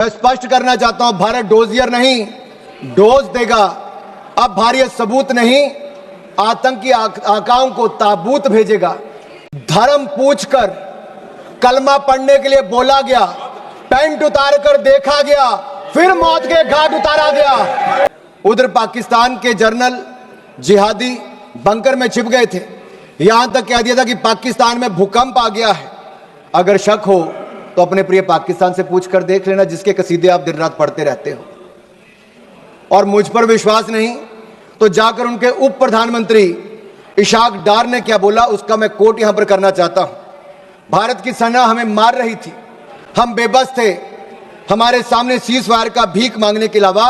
मैं स्पष्ट करना चाहता हूं, भारत डोजियर नहीं, डोज देगा। अब भारत सबूत नहीं, आतंकी आकाओं को ताबूत भेजेगा। धर्म पूछकर कलमा पढ़ने के लिए बोला गया, पैंट उतार कर देखा गया, फिर मौत के घाट उतारा गया। उधर पाकिस्तान के जनरल जिहादी बंकर में छिप गए थे। यहां तक कह दिया था कि पाकिस्तान में भूकंप आ गया है। अगर शक हो तो अपने प्रिय पाकिस्तान से पूछ कर देख लेना, जिसके कसीदे आप दिन रात पढ़ते रहते हो। और मुझ पर विश्वास नहीं तो जाकर उनके उप प्रधानमंत्री इशाक डार ने क्या बोला, उसका मैं कोट यहां पर करना चाहता हूं। भारत की सेना हमें मार रही थी, हम बेबस थे, हमारे सामने सीज़फायर का भीख मांगने के अलावा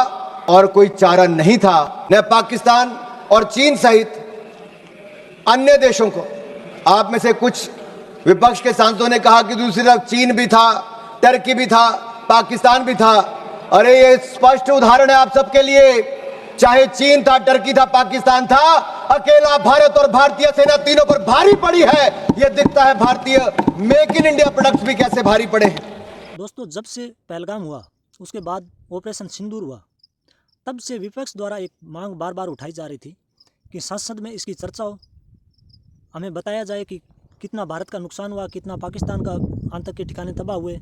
और कोई चारा नहीं था। न पाकिस्तान और चीन सहित अन्य देशों को, आप में से कुछ विपक्ष के सांसदों ने कहा कि दूसरी तरफ चीन भी था, टर्की भी था, पाकिस्तान भी था। अरे ये स्पष्ट उदाहरण है आप सबके लिए, चाहे चीन था, टर्की था, पाकिस्तान था, अकेला भारत और भारतीय सेना तीनों पर भारी पड़ी है। यह दिखता है भारतीय मेक इन इंडिया प्रोडक्ट्स भी कैसे भारी पड़े हैं। दोस्तों, जब से पहलगाम हुआ, उसके बाद ऑपरेशन सिंदूर हुआ, तब से विपक्ष द्वारा एक मांग बार बार उठाई जा रही थी कि संसद में इसकी चर्चा हो, हमें बताया जाए कि कितना भारत का नुकसान हुआ, कितना पाकिस्तान का आतंक के ठिकाने तबाह हुए।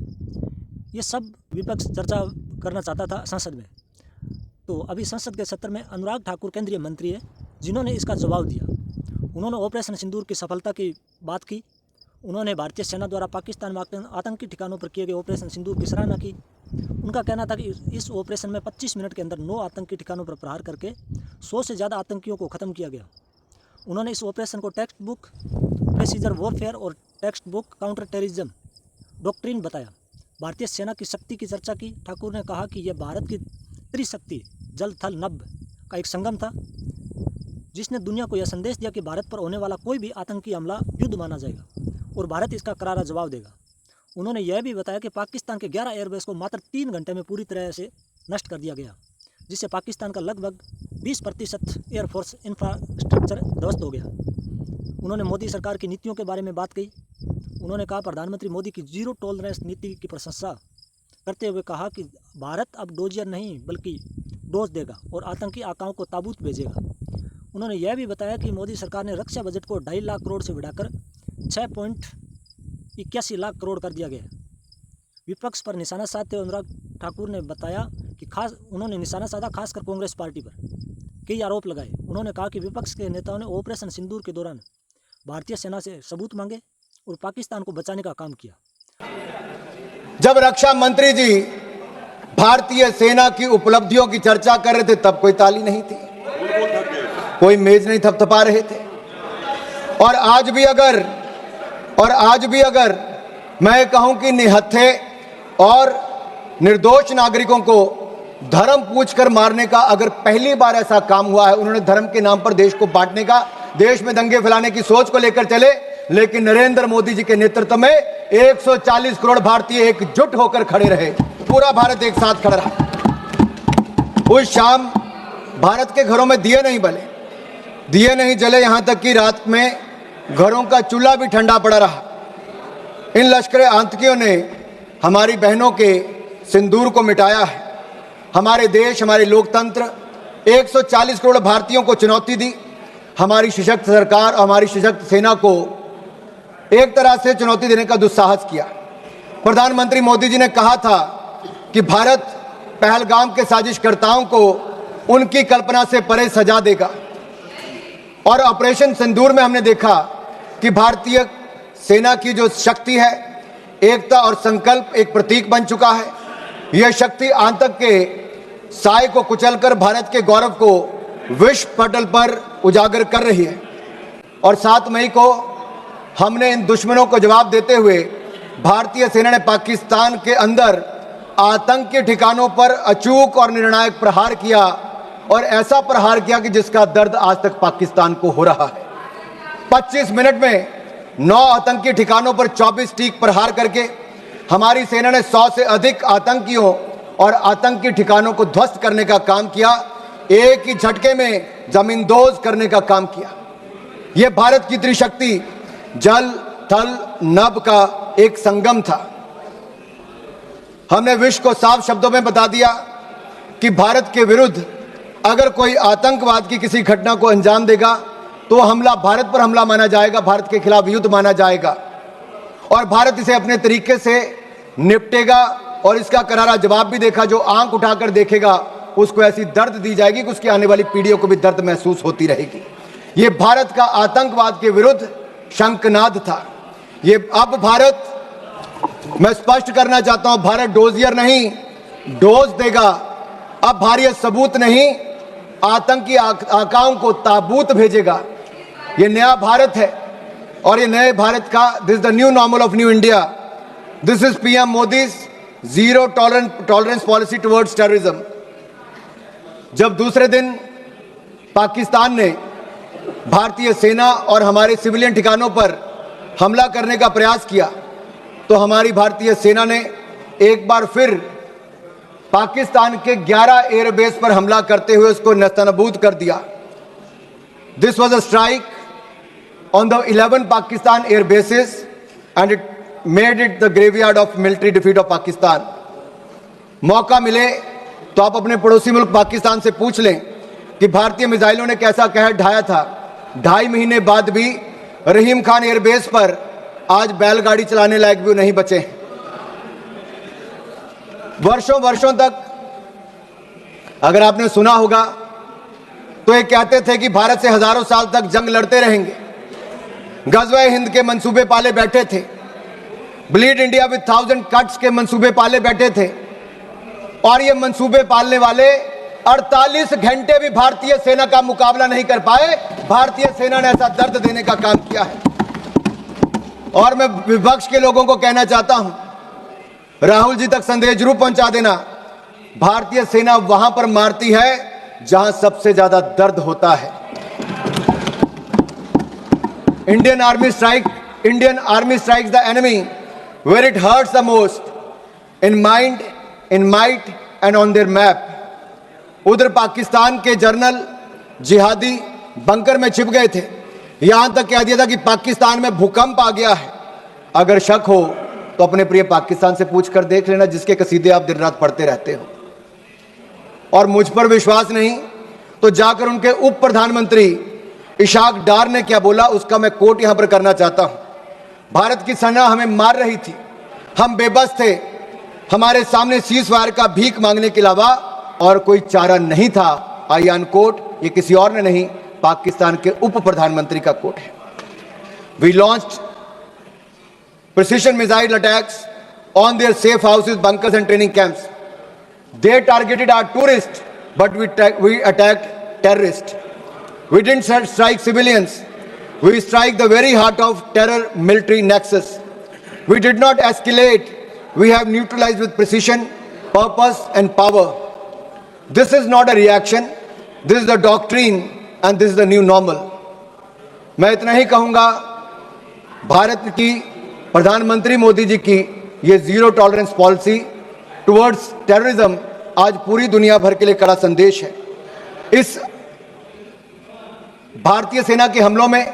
ये सब विपक्ष चर्चा करना चाहता था संसद में। तो अभी संसद के सत्र में अनुराग ठाकुर केंद्रीय मंत्री है, जिन्होंने इसका जवाब दिया। उन्होंने ऑपरेशन सिंदूर की सफलता की बात की। उन्होंने भारतीय सेना द्वारा पाकिस्तान में आतंकी ठिकानों पर किए गए ऑपरेशन सिंदूर की सराहना की। उनका कहना था कि इस ऑपरेशन में 25 मिनट के अंदर 9 आतंकी ठिकानों पर प्रहार करके 100 से ज़्यादा आतंकियों को ख़त्म किया गया। उन्होंने इस ऑपरेशन को टेक्स्ट बुक प्रेसीजर वॉरफेयर और text book counter terrorism doctrine बताया। भारतीय सेना की शक्ति की चर्चा की। ठाकुर ने कहा कि यह भारत की त्रिशक्ति जल थल नभ का एक संगम था, जिसने दुनिया को यह संदेश दिया कि भारत पर होने वाला कोई भी आतंकी हमला युद्ध माना जाएगा और भारत इसका करारा जवाब देगा। उन्होंने यह भी बताया कि पाकिस्तान के 11 एयरबेस को मात्र 3 घंटे में पूरी तरह से नष्ट कर दिया गया, जिससे पाकिस्तान का लगभग 20% एयरफोर्स इंफ्रास्ट्रक्चर ध्वस्त हो गया। उन्होंने मोदी सरकार की नीतियों के बारे में बात कही। उन्होंने कहा, प्रधानमंत्री मोदी की जीरो टॉलरेंस नीति की प्रशंसा करते हुए कहा कि भारत अब डोजियर नहीं बल्कि डोज देगा और आतंकी आकाओं को ताबूत भेजेगा। उन्होंने यह भी बताया कि मोदी सरकार ने रक्षा बजट को 2.5 लाख करोड़ से बढ़ाकर 6.81 लाख करोड़ कर दिया गया। विपक्ष पर निशाना साधते हुए अनुराग ठाकुर ने बताया कि उन्होंने निशाना साधा खासकर कांग्रेस पार्टी पर, कई आरोप लगाए। उन्होंने कहा कि विपक्ष के नेताओं ने ऑपरेशन सिंदूर के दौरान भारतीय सेना से सबूत मांगे और पाकिस्तान को बचाने का काम किया। जब रक्षा मंत्री जी भारतीय सेना की उपलब्धियों की चर्चा कर रहे थे, तब कोई ताली नहीं थी, कोई मेज नहीं थपथपा रहे थे। और आज भी अगर मैं कहूं कि निहत्थे और निर्दोष नागरिकों को धर्म पूछकर मारने का अगर पहली बार ऐसा काम हुआ है, उन्होंने धर्म के नाम पर देश को बांटने का, देश में दंगे फैलाने की सोच को लेकर चले, लेकिन नरेंद्र मोदी जी के नेतृत्व में 140 करोड़ भारतीय एकजुट होकर खड़े रहे। पूरा भारत एक साथ खड़ा रहा। उस शाम भारत के घरों में दिए नहीं जले, यहां तक कि रात में घरों का चूल्हा भी ठंडा पड़ा रहा। इन लश्कर आतंकियों ने हमारी बहनों के सिंदूर को मिटाया है। हमारे देश, हमारे लोकतंत्र, 140 करोड़ भारतीयों को चुनौती दी। हमारी सशक्त सरकार और हमारी सशक्त सेना को एक तरह से चुनौती देने का दुस्साहस किया। प्रधानमंत्री मोदी जी ने कहा था कि भारत पहलगाम के साजिशकर्ताओं को उनकी कल्पना से परे सजा देगा। और ऑपरेशन सिंदूर में हमने देखा कि भारतीय सेना की जो शक्ति है, एकता और संकल्प एक प्रतीक बन चुका है। यह शक्ति आतंक के साए को कुचलकर भारत के गौरव को विश्व पटल पर उजागर कर रही है। और 7 मई को हमने इन दुश्मनों को जवाब देते हुए भारतीय सेना ने पाकिस्तान के अंदर आतंकी ठिकानों पर अचूक और निर्णायक प्रहार किया, और ऐसा प्रहार किया कि जिसका दर्द आज तक पाकिस्तान को हो रहा है। 25 मिनट में 9 आतंकी ठिकानों पर 24 टीक प्रहार करके हमारी सेना ने 100 से अधिक आतंकियों और आतंकी ठिकानों को ध्वस्त करने का काम किया। एक ही झटके में जमींदोज करने का काम किया। यह भारत की त्रिशक्ति जल थल नभ का एक संगम था। हमने विश्व को साफ शब्दों में बता दिया कि भारत के विरुद्ध अगर कोई आतंकवाद की किसी घटना को अंजाम देगा तो हमला भारत पर हमला माना जाएगा, भारत के खिलाफ युद्ध माना जाएगा और भारत इसे अपने तरीके से निपटेगा। और इसका करारा जवाब भी देखा, जो आंख उठाकर देखेगा उसको ऐसी दर्द दी जाएगी कि उसकी आने वाली पीढ़ियों को भी दर्द महसूस होती रहेगी। ये भारत का आतंकवाद के विरुद्ध शंखनाद था। ये अब भारत, मैं स्पष्ट करना चाहता हूं, भारत डोजियर नहीं डोज देगा। अब भारत सबूत नहीं, आतंकी आकाओं को ताबूत भेजेगा। ये नया भारत है और ये नए भारत का, this is the new normal of new India. This is PM Modi's zero tolerance policy towards terrorism. जब दूसरे दिन पाकिस्तान ने भारतीय सेना और हमारे सिविलियन ठिकानों पर हमला करने का प्रयास किया तो हमारी भारतीय सेना ने एक बार फिर पाकिस्तान के 11 एयरबेस पर हमला करते हुए उसको नेस्तनाबूद कर दिया। This was a strike on the 11 Pakistan air bases and it made it the graveyard of military defeat of Pakistan. मौका मिले तो आप अपने पड़ोसी मुल्क पाकिस्तान से पूछ लें कि भारतीय मिसाइलों ने कैसा कहर ढाया था। 2.5 महीने बाद भी रहीम खान एयरबेस पर आज बैलगाड़ी चलाने लायक भी नहीं बचे। वर्षों वर्षों तक अगर आपने सुना होगा तो ये कहते थे कि भारत से हजारों साल तक जंग लड़ते रहेंगे। गज़वे हिंद के मंसूबे पाले बैठे थे, ब्लीड इंडिया विद 1000 कट्स के मंसूबे पाले बैठे थे और ये मंसूबे पालने वाले 48 घंटे भी भारतीय सेना का मुकाबला नहीं कर पाए। भारतीय सेना ने ऐसा दर्द देने का काम किया है। और मैं विपक्ष के लोगों को कहना चाहता हूं, राहुल जी तक संदेश जरूर पहुंचा देना, भारतीय सेना वहां पर मारती है जहां सबसे ज्यादा दर्द होता है। Indian army strikes the enemy where it hurts the most, in mind, in might and on their map. उधर पाकिस्तान के जनरल जिहादी बंकर में छिप गए थे, यहां तक कह दिया था कि पाकिस्तान में भूकंप आ गया है। अगर शक हो तो अपने प्रिय पाकिस्तान से पूछ कर देख लेना, जिसके कसीदे आप दिन रात पढ़ते रहते हो। और मुझ पर विश्वास नहीं तो जाकर उनके उप प्रधानमंत्री इशाक डार ने क्या बोला उसका मैं कोट यहां पर करना चाहता हूं। भारत की सेना हमें मार रही थी, हम बेबस थे, हमारे सामने सीज फायर का भीख मांगने के अलावा और कोई चारा नहीं था। आयान कोट, ये किसी और ने नहीं, पाकिस्तान के उप प्रधानमंत्री का कोट है। We launched precision missile attacks on their safe houses, bunkers and training camps. They targeted our tourists, but we attacked terrorists. We didn't strike civilians. We strike the very heart of terror military nexus. We did not escalate. We have neutralized with precision, purpose and power. This is not a reaction. This is the doctrine and this is the new normal. मैं इतना ही कहूंगा, भारत की प्रधानमंत्री मोदी जी की ये zero tolerance policy towards terrorism आज पूरी दुनिया भर के लिए कड़ा संदेश है। इस भारतीय सेना के हमलों में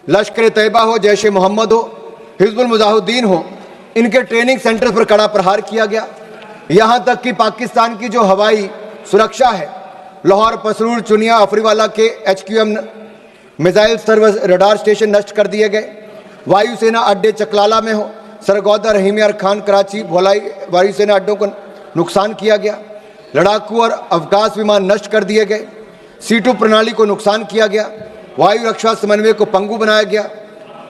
लश्कर तैयबा हो, जैश ए मोहम्मद हो, हिजबुल मुजाहिदीन हो, इनके ट्रेनिंग सेंटर पर कड़ा प्रहार किया गया। यहां तक कि पाकिस्तान की जो हवाई सुरक्षा है, लाहौर, पसरूर, चुनिया, अफरीवाला के HQM missile service radar station नष्ट कर दिए गए। वायुसेना अड्डे चकलाला में हो, सरगोदा, रहीम यार खान, कराची, भोलाई वायुसेना अड्डों को नुकसान किया गया। लड़ाकू और अवकाश विमान नष्ट कर दिए गए। C2 प्रणाली को नुकसान किया गया। वायु रक्षा समन्वय को पंगु बनाया गया।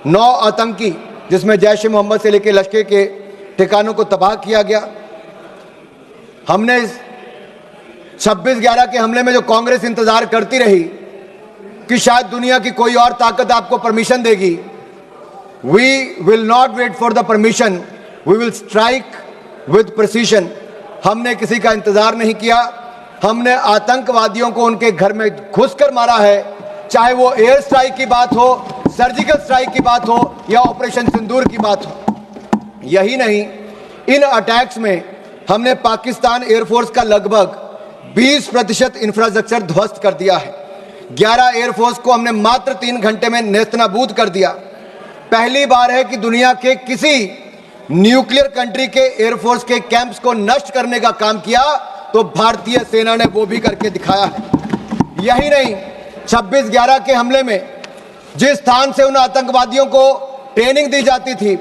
9 आतंकी, जिसमें जैश ए मोहम्मद से लेकर लश्कर के ठिकानों को तबाह किया गया। हमने 26/11 के हमले में जो कांग्रेस इंतजार करती रही कि शायद दुनिया की कोई और ताकत आपको परमिशन देगी, We will not wait for the permission. We will strike with precision. हमने किसी का इंतजार नहीं किया। हमने आतंकवादियों को उनके घर में घुसकर मारा है, चाहे वो एयर स्ट्राइक की बात हो, सर्जिकल स्ट्राइक की बात हो या ऑपरेशन सिंदूर की बात हो। यही नहीं, इन अटैक्स में हमने पाकिस्तान एयरफोर्स का लगभग 20% इंफ्रास्ट्रक्चर ध्वस्त कर दिया है। 11 एयरफोर्स को हमने मात्र 3 घंटे में नेस्तनाबूद कर दिया। पहली बार है कि दुनिया के किसी न्यूक्लियर कंट्री के एयरफोर्स के कैंप्स को नष्ट करने का काम किया, तो भारतीय सेना ने वो भी करके दिखाया है। यही नहीं, 26/11 के हमले में जिस स्थान से उन आतंकवादियों को ट्रेनिंग दी जाती थी,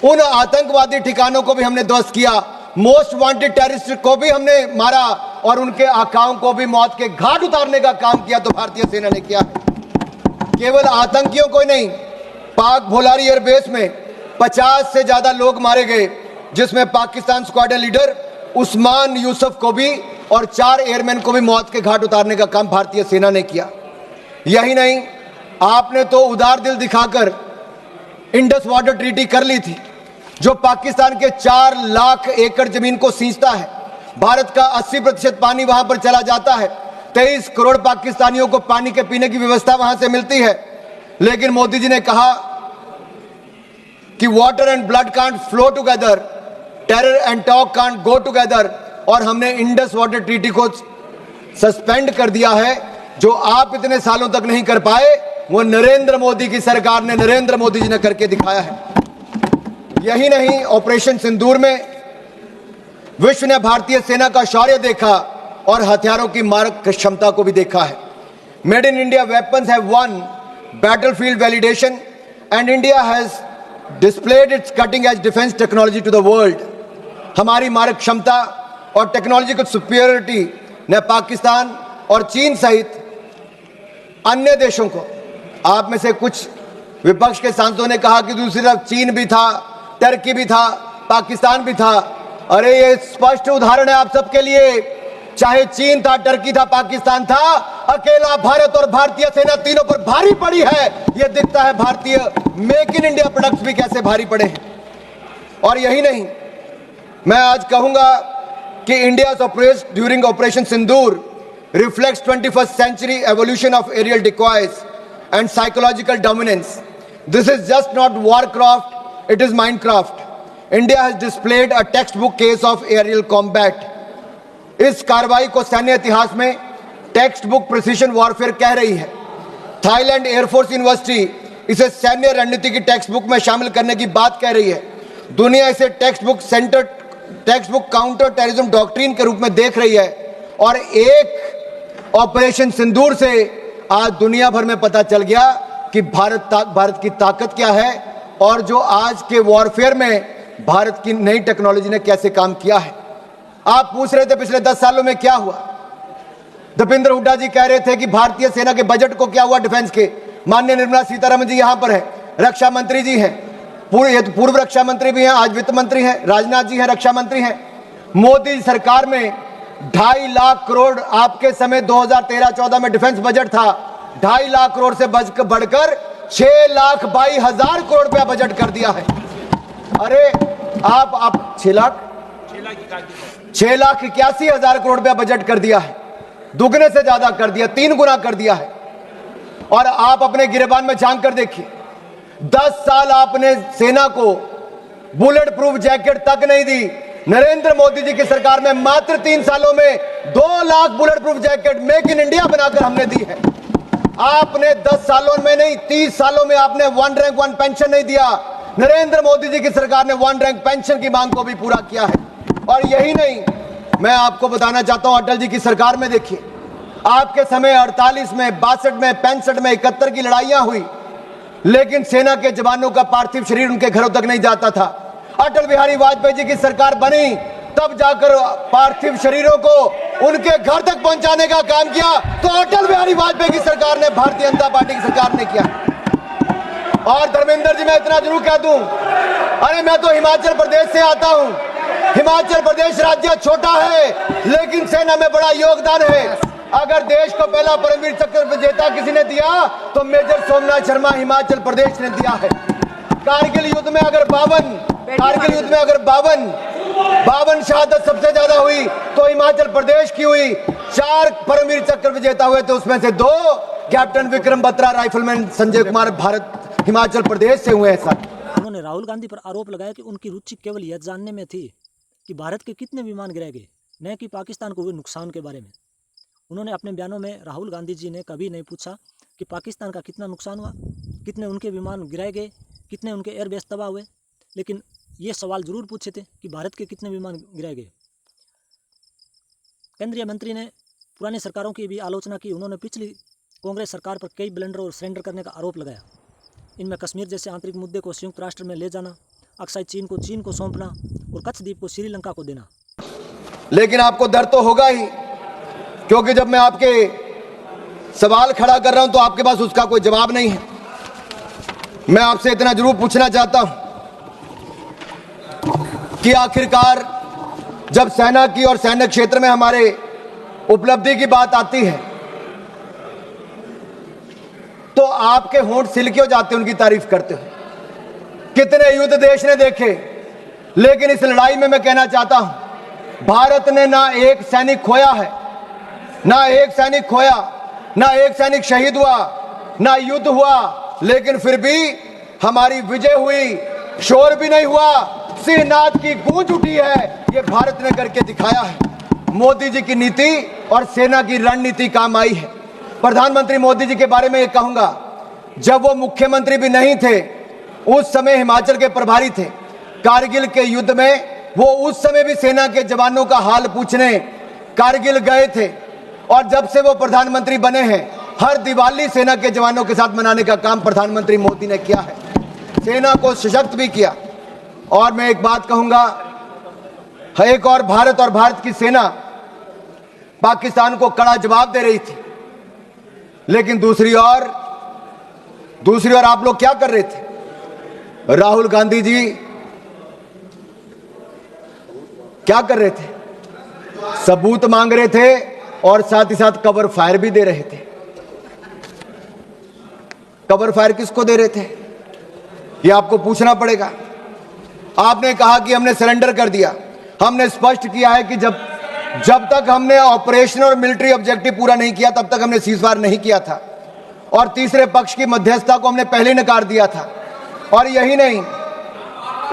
उन आतंकवादी ठिकानों को भी हमने ध्वस्त किया, मोस्ट वांटेड टेररिस्ट को भी हमने मारा और उनके आकाओं को भी मौत के घाट उतारने का काम किया, तो भारतीय सेना ने किया। केवल आतंकियों को ही नहीं, पाक भोलारी एयरबेस में 50 से ज्यादा लोग मारे गए, जिसमें पाकिस्तान स्क्वाड्रन लीडर उस्मान यूसुफ को भी और 4 एयरमैन को भी मौत के घाट उतारने का काम भारतीय सेना ने किया। यही नहीं, आपने तो उदार दिल दिखाकर इंडस वाटर ट्रीटी कर ली थी, जो पाकिस्तान के 4 लाख एकड़ जमीन को सींचता है। भारत का 80% पानी वहां पर चला जाता है। 23 करोड़ पाकिस्तानियों को पानी के पीने की व्यवस्था वहां से मिलती है। लेकिन मोदी जी ने कहा कि water and blood can't flow together, terror and talk can't go together, और हमने इंडस वाटर ट्रीटी को सस्पेंड कर दिया है। जो आप इतने सालों तक नहीं कर पाए, वो नरेंद्र मोदी की सरकार ने, नरेंद्र मोदी जी ने करके दिखाया है। यही नहीं, ऑपरेशन सिंदूर में विश्व ने भारतीय सेना का शौर्य देखा और हथियारों की मारक क्षमता को भी देखा है। Made in India weapons have won battlefield validation and India has displayed its cutting edge defence technology to the world. हमारी मारक क्षमता और टेक्नोलॉजिकल सुपीरियरिटी ने पाकिस्तान और चीन सहित अन्य देशों को, आप में से कुछ विपक्ष के सांसदों ने कहा कि दूसरी तरफ चीन भी था, टर्की भी था, पाकिस्तान भी था। अरे ये स्पष्ट उदाहरण है आप सबके लिए, चाहे चीन था, टर्की था, पाकिस्तान था, अकेला भारत और भारतीय सेना तीनों पर भारी पड़ी है। यह दिखता है भारतीय मेक इन इंडिया प्रोडक्ट्स भी कैसे भारी पड़े हैं। और यही नहीं, मैं आज कहूंगा कि India operation during operation Sindoor reflects 21st century evolution of aerial decoys and psychological dominance. This is just not warcraft, it is Minecraft. India has displayed a textbook case of aerial combat. इस कार्रवाई को सैन्य इतिहास में text book precision warfare कह रही है। Thailand air force university इसे सैन्य रणनीति की टेक्स्ट बुक में शामिल करने की बात कह रही है। दुनिया इसे text book counter terrorism doctrine के रूप में देख रही है। और एक ऑपरेशन सिंदूर से आज दुनिया भर में पता चल गया कि भारत की ताकत क्या है और जो आज के वॉरफेयर में भारत की नई टेक्नोलॉजी ने कैसे काम किया है। आप पूछ रहे थे पिछले 10 सालों में क्या हुआ। दीपेंद्र हुड्डा जी कह रहे थे कि भारतीय सेना के बजट को क्या हुआ डिफेंस के। माननीय निर्मला सीतारमण जी यहां पर है, रक्षा मंत्री जी हैं, पूर्व रक्षा मंत्री भी हैं, आज वित्त मंत्री हैं, राजनाथ जी हैं, रक्षा मंत्री हैं। मोदी सरकार में 2.5 लाख करोड़, आपके समय 2013-14 में डिफेंस बजट था, 2.5 लाख करोड़ से बढ़कर 6,22,000 करोड़ रुपया बजट कर दिया है। अरे आप 6,81,000 करोड़ रुपया बजट कर दिया है, दुगने से ज्यादा कर दिया, 3 गुना कर दिया है। और आप अपने गिरेबान में झांक कर देखिए, 10 साल आपने सेना को बुलेट प्रूफ जैकेट तक नहीं दी। नरेंद्र मोदी जी की सरकार में मात्र 3 सालों में 2 lakh bullet proof jacket make in India बनाकर हमने दी है। आपने 10 सालों में नहीं, 30 सालों में आपने 1 रैंक 1 पेंशन नहीं दिया। नरेंद्र मोदी जी की सरकार ने 1 रैंक पेंशन की मांग को भी पूरा किया है। और यही नहीं, मैं आपको बताना चाहता हूं, अटल जी की सरकार में देखिए, आपके समय 48 में, 62 में, 65 में, 71 की लड़ाइयां हुई, लेकिन सेना के जवानों का पार्थिव शरीर उनके घरों तक नहीं जाता था। अटल बिहारी वाजपेयी जी की सरकार बनी, तब जाकर पार्थिव शरीरों को उनके घर तक पहुंचाने का काम किया। तो अटल बिहारी वाजपेयी की सरकार ने, भारतीय जनता पार्टी की सरकार ने किया। और धर्मेंद्र जी, मैं इतना जरूर कह दूं, अरे मैं तो हिमाचल प्रदेश से आता हूं। हिमाचल प्रदेश राज्य छोटा है, लेकिन सेना में बड़ा योगदान है। अगर देश को पहला परमवीर चक्र विजेता किसी ने दिया तो मेजर सोमनाथ शर्मा हिमाचल प्रदेश ने दिया है। कारगिल युद्ध में अगर 52 शहादत सबसे ज्यादा हुई तो हिमाचल प्रदेश की हुई। 4 परमवीर चक्र विजेता हुए थे, उसमें से 2 कैप्टन विक्रम बत्रा, राइफलमैन संजय कुमार हिमाचल प्रदेश से हुए हैं। सर, उन्होंने राहुल गांधी पर आरोप लगाया कि उनकी रुचि केवल यह जानने में थी कि भारत के कितने विमान गिराए गए, न कि पाकिस्तान को हुए नुकसान के बारे में। उन्होंने अपने बयानों में, राहुल गांधी जी ने कभी नहीं पूछा कि पाकिस्तान का कितना नुकसान हुआ, कितने उनके विमान गिराए गए, कितने उनके एयरबेस तबाह हुए। लेकिन ये सवाल जरूर पूछे थे कि भारत के कितने विमान गिराए गए। केंद्रीय मंत्री ने पुरानी सरकारों की भी आलोचना की। उन्होंने पिछली कांग्रेस सरकार पर कई ब्लंडर और सरेंडर करने का आरोप लगाया। इनमें कश्मीर जैसे आंतरिक मुद्दे को संयुक्त राष्ट्र में ले जाना, अक्साई चीन को सौंपना और कच्छ द्वीप को श्रीलंका को देना। लेकिन आपको डर तो होगा ही, क्योंकि जब मैं आपके सवाल खड़ा कर रहा हूं तो आपके पास उसका कोई जवाब नहीं है। मैं आपसे इतना जरूर पूछना चाहता हूं कि आखिरकार जब सेना की और सैन्य क्षेत्र में हमारे उपलब्धि की बात आती है तो आपके होंठ सिल क्यों जाते उनकी तारीफ करते हो? कितने युद्ध देश ने देखे, लेकिन इस लड़ाई में मैं कहना चाहता हूं भारत ने ना एक सैनिक खोया है, ना एक सैनिक खोया, ना एक सैनिक शहीद हुआ, ना युद्ध हुआ, लेकिन फिर भी हमारी विजय हुई, शोर भी नहीं हुआ, सिंहनाद की गूंज उठी है। ये भारत ने करके दिखाया है। मोदी जी की नीति और सेना की रणनीति काम आई है। प्रधानमंत्री मोदी जी के बारे में ये कहूंगा, जब वो मुख्यमंत्री भी नहीं थे, उस समय हिमाचल के प्रभारी थे। कारगिल के युद्ध में वो उस समय भी सेना के जवानों का हाल पूछने कारगिल गए थे, और जब से वो प्रधानमंत्री बने हैं हर दिवाली सेना के जवानों के साथ मनाने का काम प्रधानमंत्री मोदी ने किया है। सेना को सशक्त भी किया। और मैं एक बात कहूंगा, एक और भारत की सेना पाकिस्तान को कड़ा जवाब दे रही थी, लेकिन दूसरी ओर आप लोग क्या कर रहे थे? राहुल गांधी जी क्या कर रहे थे? सबूत मांग रहे थे और साथ ही साथ कवर फायर भी दे रहे थे। कवर फायर किसको दे रहे थे ये आपको पूछना पड़ेगा। आपने कहा कि हमने सरेंडर कर दिया। हमने स्पष्ट किया है कि जब तक हमने ऑपरेशन और मिलिट्री ऑब्जेक्टिव पूरा नहीं किया तब तक हमने सीजफायर नहीं किया था, और तीसरे पक्ष की मध्यस्थता को हमने पहले नकार दिया था। और यही नहीं,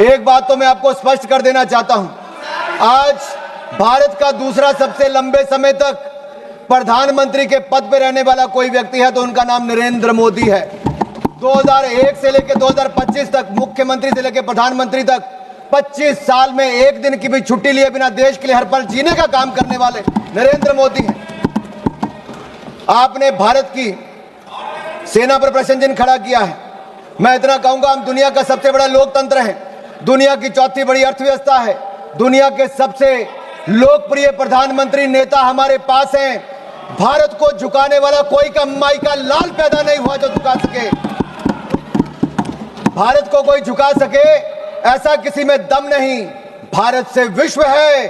एक बात तो मैं आपको स्पष्ट कर देना चाहता हूं, आज भारत का दूसरा सबसे लंबे समय तक प्रधानमंत्री के पद पर रहने वाला कोई व्यक्ति है तो उनका नाम नरेंद्र मोदी है। 2001 से लेकर 2025 तक, मुख्यमंत्री से लेकर प्रधानमंत्री तक 25 साल में एक दिन की भी छुट्टी लिए बिना देश के लिए हर पल जीने का काम करने वाले नरेंद्र मोदी हैं। आपने भारत की सेना पर प्रश्न चिन्ह खड़ा किया है। मैं इतना कहूंगा, हम दुनिया का सबसे बड़ा लोकतंत्र है, दुनिया की चौथी बड़ी अर्थव्यवस्था है, दुनिया के सबसे लोकप्रिय प्रधानमंत्री नेता हमारे पास हैं। भारत को झुकाने वाला कोई कमाई का लाल पैदा नहीं हुआ जो झुका सके। भारत को कोई झुका सके ऐसा किसी में दम नहीं। भारत से विश्व है,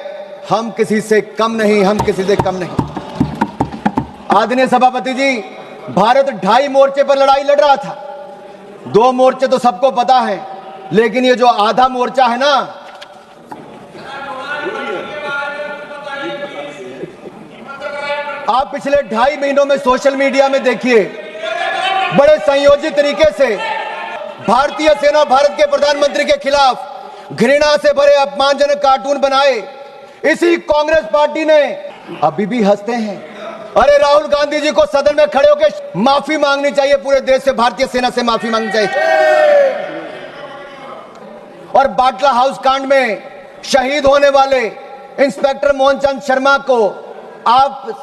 हम किसी से कम नहीं, हम किसी से कम नहीं। आदरणीय सभापति जी, भारत 2.5 मोर्चे पर लड़ाई लड़ रहा था। 2 मोर्चे तो सबको पता है, लेकिन ये जो आधा मोर्चा है ना, आप पिछले 2.5 महीनों में सोशल मीडिया में देखिए, बड़े संयोजित तरीके से भारतीय सेना भारत के प्रधानमंत्री के खिलाफ घृणा से भरे अपमानजनक कार्टून बनाए। इसी कांग्रेस पार्टी ने अभी भी हंसते हैं। अरे राहुल गांधी जी को सदन में खड़े होकर माफी मांगनी चाहिए, पूरे देश से भारतीय सेना से माफी मांगनी चाहिए। और बाटला हाउस कांड में शहीद होने वाले इंस्पेक्टर मोहनचंद शर्मा को आप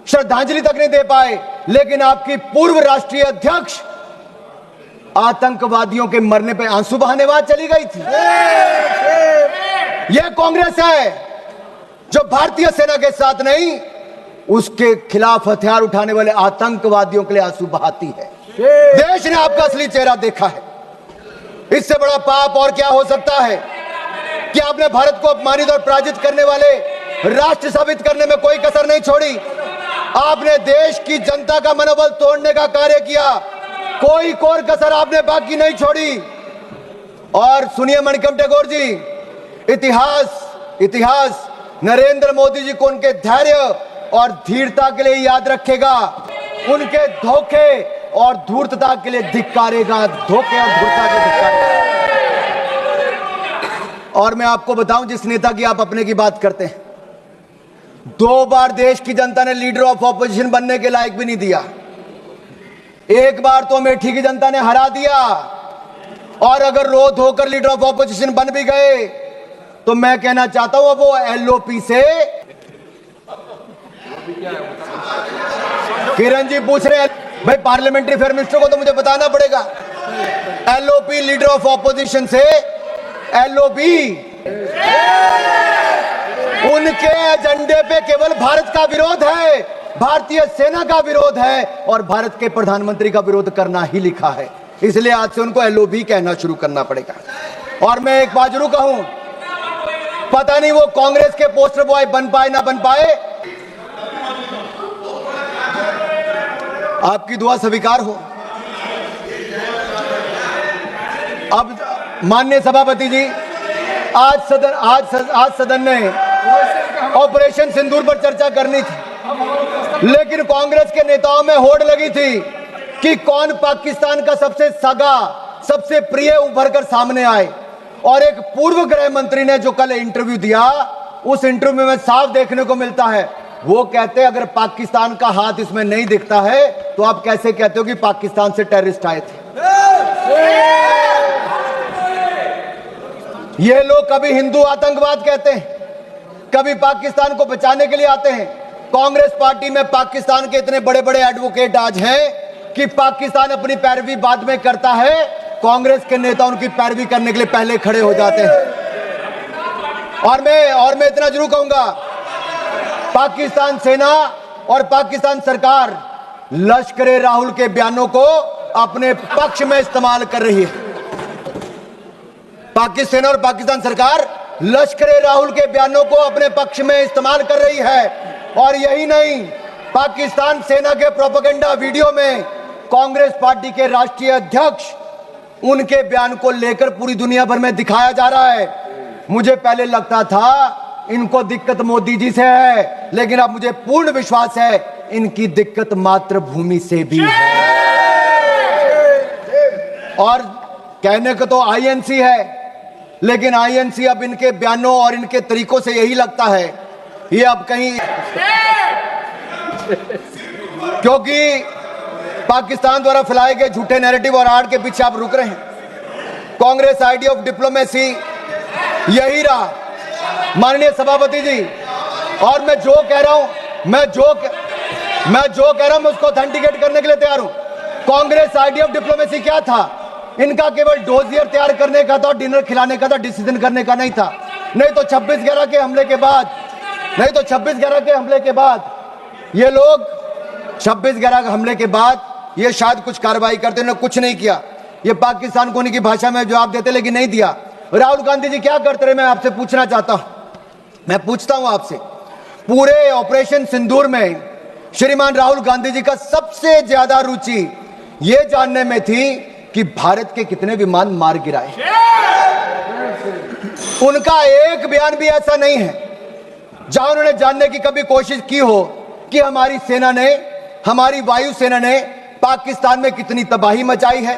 श्रद्धांजलि तक नहीं दे पाए, लेकिन आपकी पूर्व राष्ट्रीय अध्यक्ष आतंकवादियों के मरने पे आंसू बहाने बाद चली गई थी। यह कांग्रेस है जो भारतीय सेना के साथ नहीं, उसके खिलाफ हथियार उठाने वाले आतंकवादियों के लिए आंसू बहाती है। देश ने आपका असली चेहरा देखा है। इससे बड़ा पाप और क्या हो सकता है कि आपने भारत को अपमानित और पराजित करने वाले राष्ट्र साबित करने में कोई कसर नहीं छोड़ी। आपने देश की जनता का मनोबल तोड़ने का कार्य किया, कोई कोर कसर आपने बाकी नहीं छोड़ी। और सुनिए मणिकम टैगोर जी, इतिहास नरेंद्र मोदी जी को उनके धैर्य और धीरता के लिए याद रखेगा, उनके धोखे और धूर्तता के लिए धिक्कारेगा, धोखे और धूर्तता के धिक्कारेगा। और मैं आपको बताऊं, जिस नेता की आप अपने की बात करते हैं, 2 बार देश की जनता ने लीडर ऑफ ऑपोजिशन बनने के लायक भी नहीं दिया। एक बार तो अमेठी की जनता ने हरा दिया और अगर रो धोकर लीडर ऑफ ऑपोजिशन बन भी गए तो मैं कहना चाहता हूं वो एलओपी से, किरण जी पूछ रहे हैं भाई पार्लियामेंट्री अफेयर मिनिस्टर को तो मुझे बताना पड़ेगा, एलओपी लीडर ऑफ ऑपोजिशन से एलओपी उनके एजेंडे पे केवल भारत का विरोध है, भारतीय सेना का विरोध है और भारत के प्रधानमंत्री का विरोध करना ही लिखा है। इसलिए आज से उनको एलओपी कहना शुरू करना पड़ेगा। और मैं एक बात जरूर कहूं, पता नहीं वो कांग्रेस के पोस्टर बॉय बन पाए ना बन पाए, आपकी दुआ स्वीकार हो। अब माननीय सभापति जी, आज सदन ने ऑपरेशन सिंदूर पर चर्चा करनी थी, लेकिन कांग्रेस के नेताओं में होड़ लगी थी कि कौन पाकिस्तान का सबसे सगा, सबसे प्रिय उभर कर सामने आए। और एक पूर्व गृह मंत्री ने जो कल इंटरव्यू दिया, उस इंटरव्यू में साफ देखने को मिलता है, वो कहते हैं अगर पाकिस्तान का हाथ इसमें नहीं दिखता है तो आप कैसे कहते हो कि पाकिस्तान से टेररिस्ट आए थे। ये लोग कभी हिंदू आतंकवाद कहते हैं, कभी पाकिस्तान को बचाने के लिए आते हैं। कांग्रेस पार्टी में पाकिस्तान के इतने बड़े बड़े एडवोकेट आज हैं कि पाकिस्तान अपनी पैरवी बाद में करता है, कांग्रेस के नेता उनकी पैरवी करने के लिए पहले खड़े हो जाते हैं। और मैं इतना जरूर कहूंगा, पाकिस्तान सेना और पाकिस्तान सरकार लश्कर राहुल के बयानों को अपने पक्ष में इस्तेमाल कर रही है। पाकिस्तान सेना और पाकिस्तान सरकार लश्कर राहुल के बयानों को अपने पक्ष में इस्तेमाल कर रही है। और यही नहीं, पाकिस्तान सेना के प्रोपेगेंडा वीडियो में कांग्रेस पार्टी के राष्ट्रीय अध्यक्ष उनके बयान को लेकर पूरी दुनिया भर में दिखाया जा रहा है। मुझे पहले लगता था इनको दिक्कत मोदी जी से है, लेकिन अब मुझे पूर्ण विश्वास है इनकी दिक्कत मातृभूमि से भी है। और कहने को तो आईएनसी है, लेकिन आईएनसी अब इनके बयानों और इनके तरीकों से यही लगता है ये अब कहीं, क्योंकि पाकिस्तान द्वारा फैलाए गए झूठे नैरेटिव और आड़ के पीछे आप रुक रहे हैं। कांग्रेस आइडिया ऑफ डिप्लोमेसी यही रहा माननीय सभापति जी। और मैं जो कह रहा हूं मैं उसको ऑथेंटिकेट करने के लिए तैयार हूं। कांग्रेस आइडिया ऑफ डिप्लोमेसी क्या था? इनका केवल डोजियर तैयार करने का था, डिनर खिलाने का था, डिसीजन करने का नहीं था। नहीं तो 26/11 के हमले के बाद ये लोग 26/11 हमले के बाद ये शायद कुछ कार्रवाई करते, उन्होंने कुछ नहीं किया। ये पाकिस्तान को उनकी भाषा में जवाब देते, लेकिन नहीं दिया। राहुल गांधी जी क्या करते रहे, मैं आपसे पूछना चाहता हूं। मैं पूछता हूं आपसे, पूरे ऑपरेशन सिंदूर में श्रीमान राहुल गांधी जी का सबसे ज्यादा रुचि यह जानने में थी कि भारत के कितने विमान मार गिराए। उनका एक बयान भी ऐसा नहीं है जहां उन्होंने जानने की कभी कोशिश की हो कि हमारी सेना ने, हमारी वायुसेना ने पाकिस्तान में कितनी तबाही मचाई है,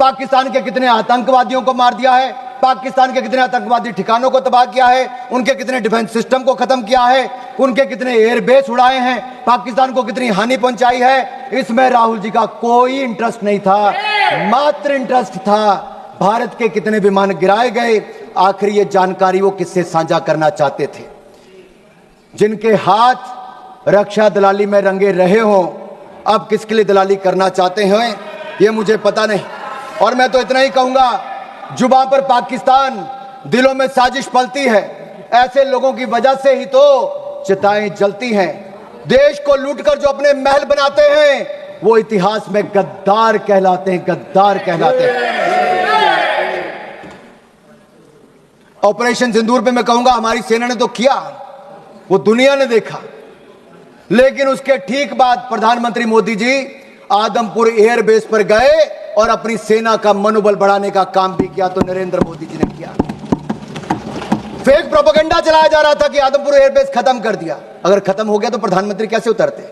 पाकिस्तान के कितने आतंकवादियों को मार दिया है, पाकिस्तान के कितने आतंकवादी ठिकानों को तबाह किया है, उनके कितने डिफेंस सिस्टम को खत्म किया है, उनके कितने एयरबेस उड़ाए हैं, पाकिस्तान को कितनी हानि पहुंचाई है। इसमें राहुल जी का कोई इंटरेस्ट नहीं था, मात्र इंटरेस्ट था भारत के कितने विमान गिराए गए। आखिर ये जानकारी वो किससे साझा करना चाहते थे? जिनके हाथ रक्षा दलाली में रंगे रहे हों, अब किसके लिए दलाली करना चाहते हैं ये मुझे पता नहीं। और मैं तो इतना ही कहूंगा, जुबान पर पाकिस्तान, दिलों में साजिश पलती है। ऐसे लोगों की वजह से ही तो चिताएं जलती हैं। देश को लूटकर जो अपने महल बनाते हैं वो इतिहास में गद्दार कहलाते हैं, गद्दार कहलाते हैं। ऑपरेशन सिंदूर पे मैं कहूंगा हमारी सेना ने तो किया, वो दुनिया ने देखा, लेकिन उसके ठीक बाद प्रधानमंत्री मोदी जी आदमपुर एयरबेस पर गए और अपनी सेना का मनोबल बढ़ाने का काम भी किया। तो नरेंद्र मोदी जी ने किया। फेक प्रोपेगेंडा चलाया जा रहा था कि आदमपुर एयरबेस खत्म कर दिया। अगर खत्म हो गया तो प्रधानमंत्री कैसे उतरते?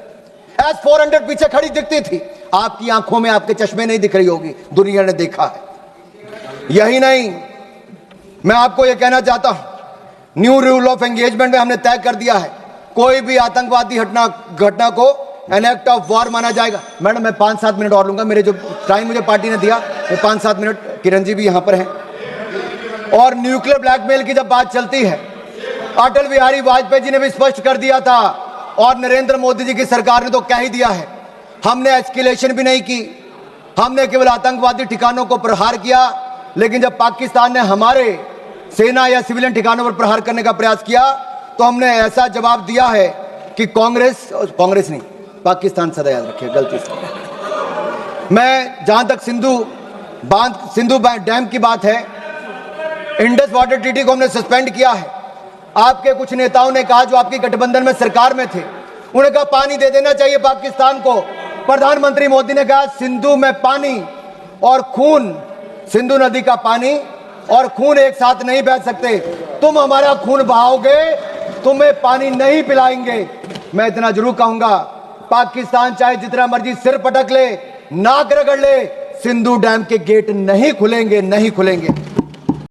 S-400 पीछे खड़ी दिखती थी, आपकी आंखों में आपके चश्मे नहीं दिख रही होगी, दुनिया ने देखा है। यही नहीं, मैं आपको यह कहना चाहता हूं, न्यू रूल ऑफ एंगेजमेंट में हमने तय कर दिया है कोई भी आतंकवादी घटना को एन एक्ट ऑफ वॉर माना जाएगा। मैडम मैं 5-7 मिनट और लूंगा, मेरे जो टाइम मुझे पार्टी ने दिया ये 5-7 मिनट, किरण जी भी यहाँ पर हैं। और न्यूक्लियर ब्लैकमेल की जब बात चलती है, अटल बिहारी वाजपेयी जी ने भी स्पष्ट कर दिया था और नरेंद्र मोदी जी की सरकार ने तो कह ही दिया है, हमने एस्केलेशन भी नहीं की, हमने केवल आतंकवादी ठिकानों को प्रहार किया। लेकिन जब पाकिस्तान ने हमारे सेना या सिविलियन ठिकानों पर प्रहार करने का प्रयास किया तो हमने ऐसा जवाब दिया है कि कांग्रेस नहीं, पाकिस्तान सदा याद रखिए, गलती से। मैं जहां तक सिंधु डैम की बात है, इंडस वाटर ट्रीटी को हमने सस्पेंड किया है। आपके कुछ नेताओं ने कहा, जो आपकी गठबंधन में सरकार में थे, उन्होंने कहा पानी दे देना चाहिए पाकिस्तान को। प्रधानमंत्री मोदी ने कहा सिंधु में पानी और खून, सिंधु नदी का पानी और खून एक साथ नहीं बह सकते। तुम हमारा खून बहाओगे, तुम्हें पानी नहीं पिलाएंगे। मैं इतना जरूर कहूंगा, पाकिस्तान चाहे जितना मर्जी सिर पटक ले, नाक रगड़ ले, सिंधु डैम के गेट नहीं खुलेंगे।